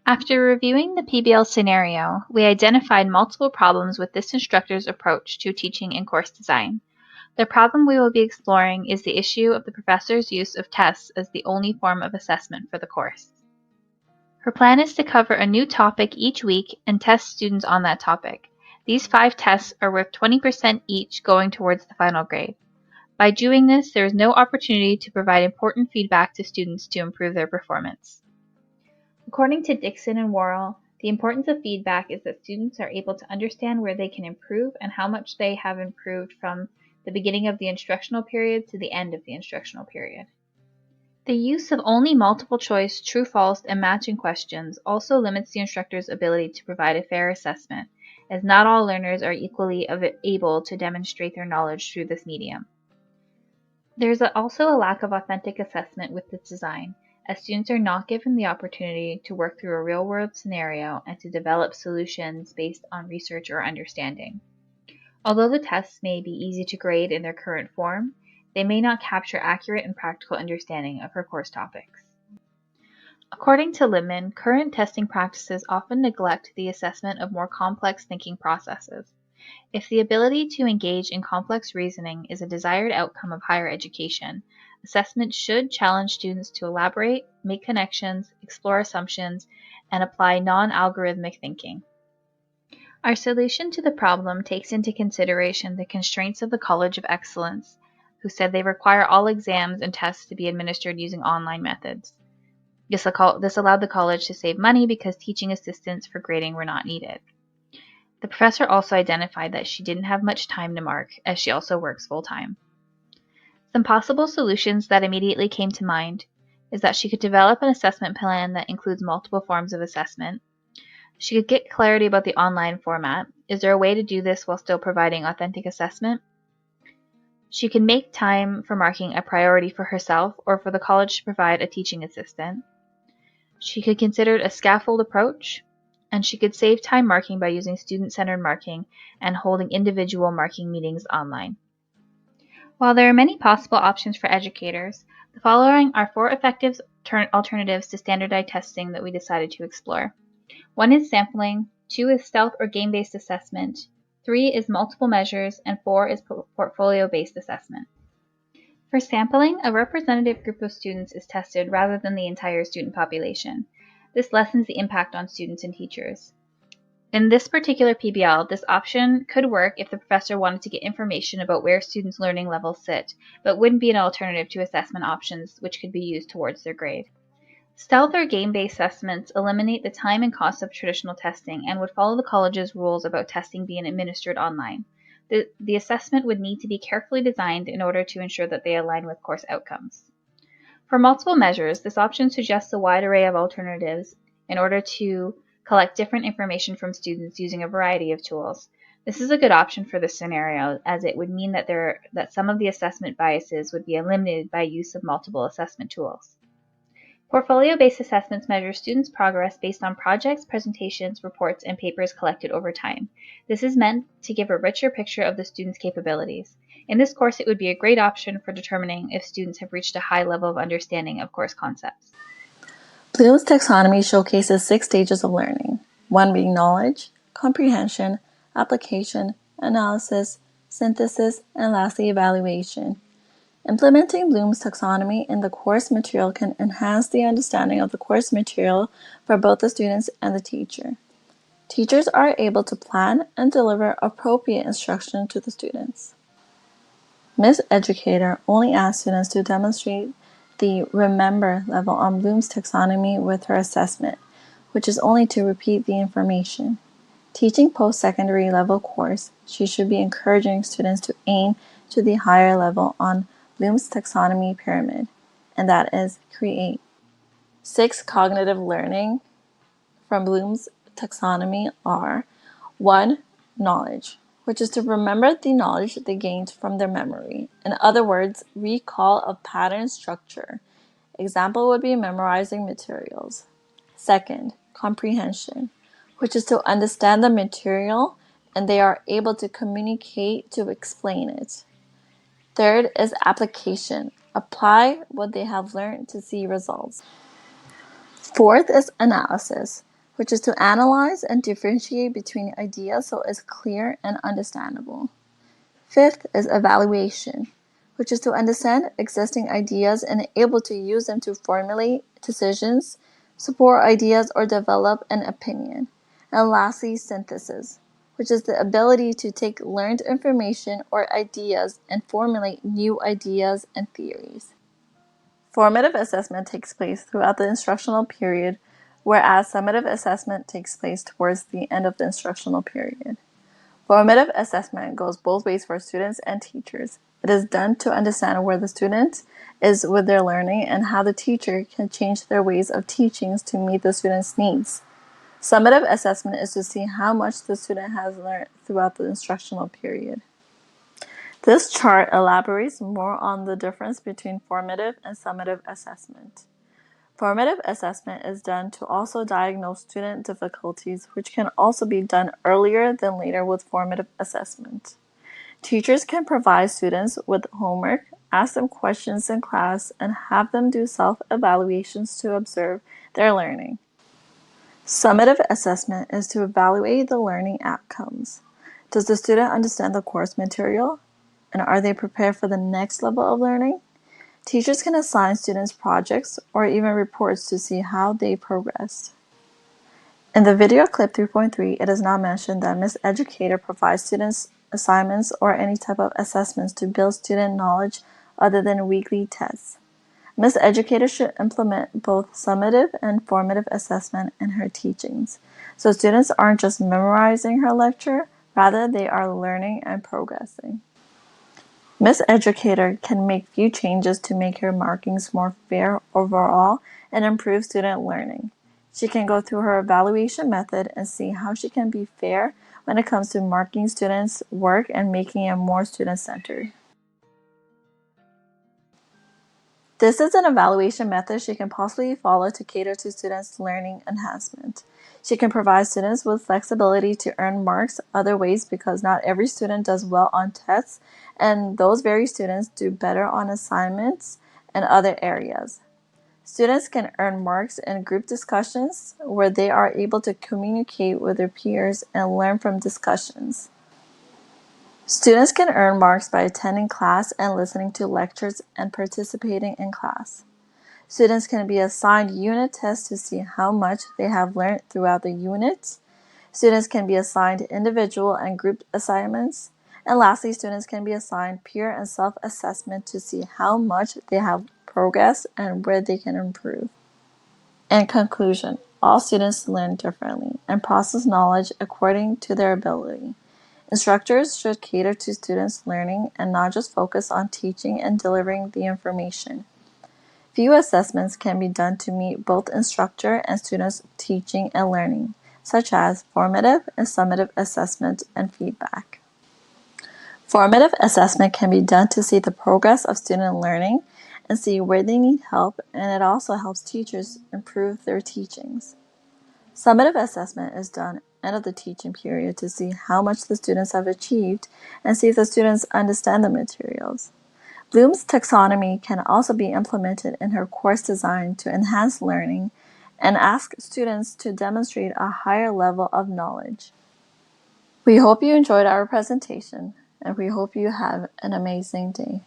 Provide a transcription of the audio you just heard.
After reviewing the PBL scenario, we identified multiple problems with this instructor's approach to teaching and course design. The problem we will be exploring is the issue of the professor's use of tests as the only form of assessment for the course. Her plan is to cover a new topic each week and test students on that topic. These 5 tests are worth 20% each going towards the final grade. By doing this, there is no opportunity to provide important feedback to students to improve their performance. According to Dixon and Worrell, the importance of feedback is that students are able to understand where they can improve and how much they have improved from the beginning of the instructional period to the end of the instructional period. The use of only multiple choice, true, false, and matching questions also limits the instructor's ability to provide a fair assessment, as not all learners are equally able to demonstrate their knowledge through this medium. There's also a lack of authentic assessment with this design, as students are not given the opportunity to work through a real-world scenario and to develop solutions based on research or understanding. Although the tests may be easy to grade in their current form, they may not capture accurate and practical understanding of her course topics. According to Lippmann, current testing practices often neglect the assessment of more complex thinking processes. If the ability to engage in complex reasoning is a desired outcome of higher education, assessment should challenge students to elaborate, make connections, explore assumptions, and apply non-algorithmic thinking. Our solution to the problem takes into consideration the constraints of the College of Excellence, who said they require all exams and tests to be administered using online methods. This allowed the college to save money because teaching assistants for grading were not needed. The professor also identified that she didn't have much time to mark, as she also works full-time. Some possible solutions that immediately came to mind is that she could develop an assessment plan that includes multiple forms of assessment. She could get clarity about the online format. Is there a way to do this while still providing authentic assessment? She can make time for marking a priority for herself or for the college to provide a teaching assistant. She could consider a scaffold approach, and she could save time marking by using student-centered marking and holding individual marking meetings online. While there are many possible options for educators, the following are 4 effective alternatives to standardized testing that we decided to explore. 1 is sampling, 2 is stealth or game-based assessment, 3 is multiple measures, and 4 is portfolio-based assessment. For sampling, a representative group of students is tested rather than the entire student population. This lessens the impact on students and teachers. In this particular PBL, this option could work if the professor wanted to get information about where students' learning levels sit, but wouldn't be an alternative to assessment options which could be used towards their grade. Stealth or game-based assessments eliminate the time and cost of traditional testing and would follow the college's rules about testing being administered online. The assessment would need to be carefully designed in order to ensure that they align with course outcomes. For multiple measures, this option suggests a wide array of alternatives in order to collect different information from students using a variety of tools. This is a good option for this scenario, as it would mean that some of the assessment biases would be eliminated by use of multiple assessment tools. Portfolio-based assessments measure students' progress based on projects, presentations, reports, and papers collected over time. This is meant to give a richer picture of the students' capabilities. In this course, it would be a great option for determining if students have reached a high level of understanding of course concepts. Bloom's taxonomy showcases 6 stages of learning, 1 being knowledge, comprehension, application, analysis, synthesis, and lastly, evaluation. Implementing Bloom's taxonomy in the course material can enhance the understanding of the course material for both the students and the teacher. Teachers are able to plan and deliver appropriate instruction to the students. Ms. Educator only asks students to demonstrate the remember level on Bloom's taxonomy with her assessment, which is only to repeat the information. Teaching post-secondary level course, she should be encouraging students to aim to the higher level on Bloom's taxonomy pyramid, and that is create. 6 cognitive learning from Bloom's taxonomy are 1. Knowledge, which is to remember the knowledge they gained from their memory. In other words, recall of pattern structure. Example would be memorizing materials. 2. Comprehension, which is to understand the material and they are able to communicate to explain it. 3. is application. Apply what they have learned to see results. 4th is analysis, which is to analyze and differentiate between ideas so it's clear and understandable. Fifth is evaluation, which is to understand existing ideas and able to use them to formulate decisions, support ideas, or develop an opinion. And lastly, synthesis, which is the ability to take learned information or ideas and formulate new ideas and theories. Formative assessment takes place throughout the instructional period, whereas summative assessment takes place towards the end of the instructional period. Formative assessment goes both ways for students and teachers. It is done to understand where the student is with their learning and how the teacher can change their ways of teaching to meet the student's needs. Summative assessment is to see how much the student has learned throughout the instructional period. This chart elaborates more on the difference between formative and summative assessment. Formative assessment is done to also diagnose student difficulties, which can also be done earlier than later with formative assessment. Teachers can provide students with homework, ask them questions in class, and have them do self-evaluations to observe their learning. Summative assessment is to evaluate the learning outcomes. Does the student understand the course material? And are they prepared for the next level of learning? Teachers can assign students projects or even reports to see how they progressed. In the video clip 3.3, it is not mentioned that Ms. Educator provides students assignments or any type of assessments to build student knowledge other than weekly tests. Ms. Educator should implement both summative and formative assessment in her teachings, so students aren't just memorizing her lecture, rather they are learning and progressing. Ms. Educator can make few changes to make her markings more fair overall and improve student learning. She can go through her evaluation method and see how she can be fair when it comes to marking students' work and making it more student-centered. This is an evaluation method she can possibly follow to cater to students' learning enhancement. She can provide students with flexibility to earn marks other ways because not every student does well on tests, and those very students do better on assignments and other areas. Students can earn marks in group discussions where they are able to communicate with their peers and learn from discussions. Students can earn marks by attending class and listening to lectures and participating in class. Students can be assigned unit tests to see how much they have learned throughout the unit. Students can be assigned individual and group assignments. And lastly, students can be assigned peer and self-assessment to see how much they have progressed and where they can improve. In conclusion, all students learn differently and process knowledge according to their ability. Instructors should cater to students' learning and not just focus on teaching and delivering the information. Few assessments can be done to meet both instructor and students' teaching and learning, such as formative and summative assessment and feedback. Formative assessment can be done to see the progress of student learning and see where they need help, and it also helps teachers improve their teachings. Summative assessment is done end of the teaching period to see how much the students have achieved and see if the students understand the materials. Bloom's taxonomy can also be implemented in her course design to enhance learning and ask students to demonstrate a higher level of knowledge. We hope you enjoyed our presentation, and we hope you have an amazing day.